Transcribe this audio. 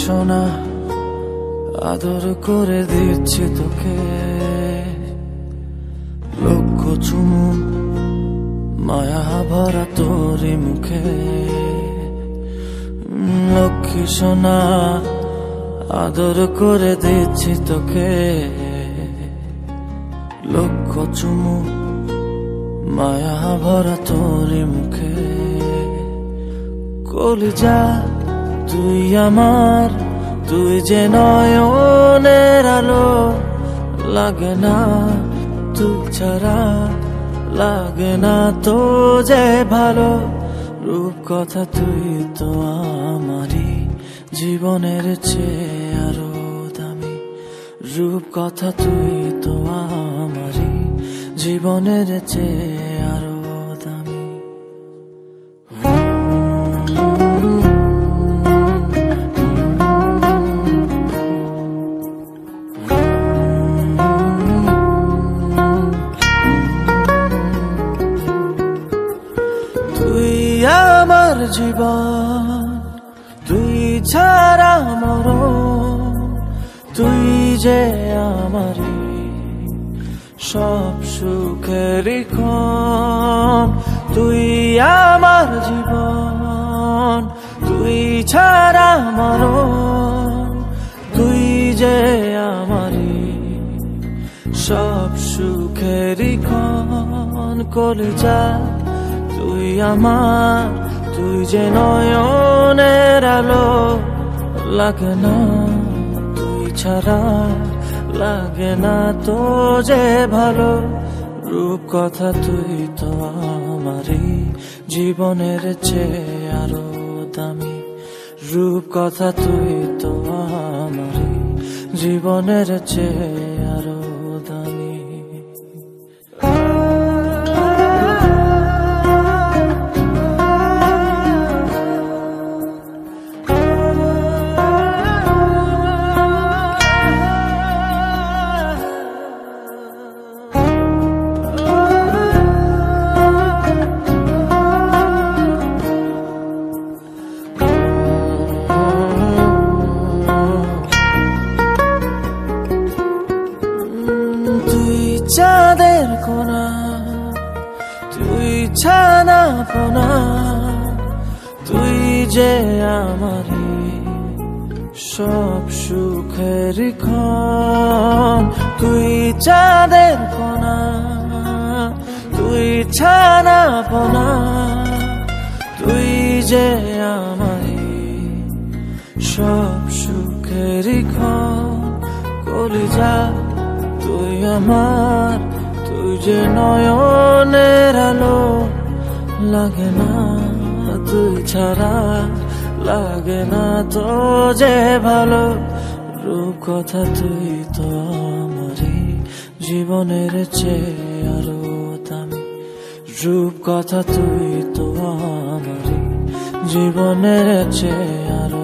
সোনা আদর করে দিচ্ছি তোকে, লক্ষ চুমু মায়া ভরা তোরই মুখে। লক্ষ্মী সোনা আদর করে দিচ্ছি তোকে, লক্ষ চুমু মায়া ভরা তোরই মুখে। কলিজা তুই আমার, তুই যে নয়নের আলো, লাগে না তুই ছাড়া, লাগে না তো যে ভালো। রূপ কথা তুই তো আমারই জীবনের চেয়ে আরো দামি, রূপ কথা তুই তো আমারই জীবনের চেয়ে আরো দামি। তুই আমার জীবন, তুই ছাড়া মরণ, তুই যে আমারই সব সুখেরই ক্ষণ। তুই আমার জীবন, তুই ছাড়া মরণ, তুই যে আমারই সব সুখেরই ক্ষণ। কলিজা তুই আমার, তুই যে নয়নের আলো, লাগে না তুই ছাড়া, লাগে না তো যে ভালো। রূপ কথা তুই তো আমারই জীবনের চেয়ে আরো দামি, রূপ কথা তুই তো আমারই জীবনের চেয়ে আরো দামি। চাঁদের কোনা, তুই ছানা পোনা, তুই যে আমারই সব সুখের ক্ষণ। তুই চাঁদের কোনা, তুই ছানা পোনা, তুই যে আমারই সব সুখের ক্ষণ। কলিজা তুই আমার, তুই যে নয়নের আলো, লাগে না তুই ছাড়া, লাগে না তো যে ভালো। রূপ কথা তুই তো আমারই জীবনের চেয়ে আরো দামি, রূপ কথা তুই তো আমারই জীবনের চেয়ে আরো